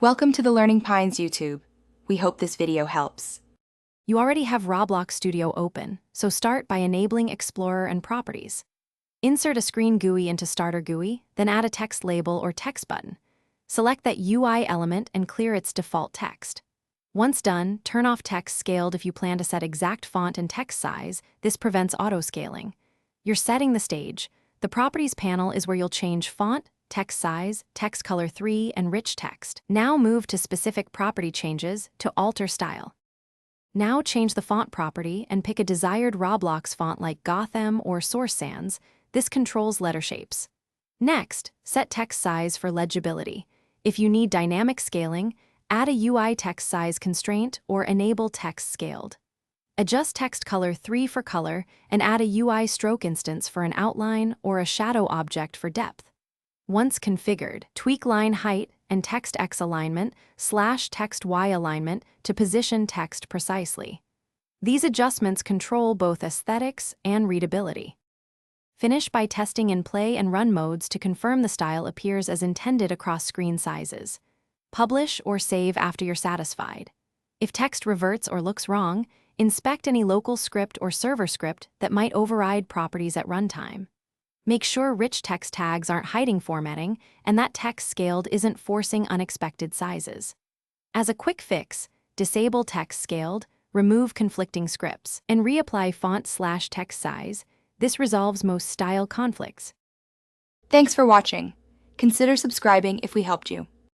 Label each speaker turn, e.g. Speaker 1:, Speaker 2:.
Speaker 1: Welcome to the Learning Pines YouTube. We hope this video helps.
Speaker 2: You already have Roblox Studio open, so start by enabling Explorer and Properties. Insert a screen GUI into Starter GUI, then add a text label or text button. Select that UI element and clear its default text. Once done, turn off text scaled if you plan to set exact font and text size. This prevents auto-scaling. You're setting the stage. The Properties panel is where you'll change font, text size, text color 3, and rich text. Now move to specific property changes to alter style. Now change the font property and pick a desired Roblox font like Gotham or Source Sans. This controls letter shapes. Next, set text size for legibility. If you need dynamic scaling, add a UI text size constraint or enable text scaled. Adjust text color 3 for color and add a UI stroke instance for an outline or a shadow object for depth. Once configured, tweak line height and text X alignment / text Y alignment to position text precisely. These adjustments control both aesthetics and readability. Finish by testing in play and run modes to confirm the style appears as intended across screen sizes. Publish or save after you're satisfied. If text reverts or looks wrong, inspect any local script or server script that might override properties at runtime. Make sure rich text tags aren't hiding formatting and that text scaled isn't forcing unexpected sizes. As a quick fix, disable text scaled, remove conflicting scripts, and reapply font / text size. This resolves most style conflicts.
Speaker 1: Thanks for watching. Consider subscribing if we helped you.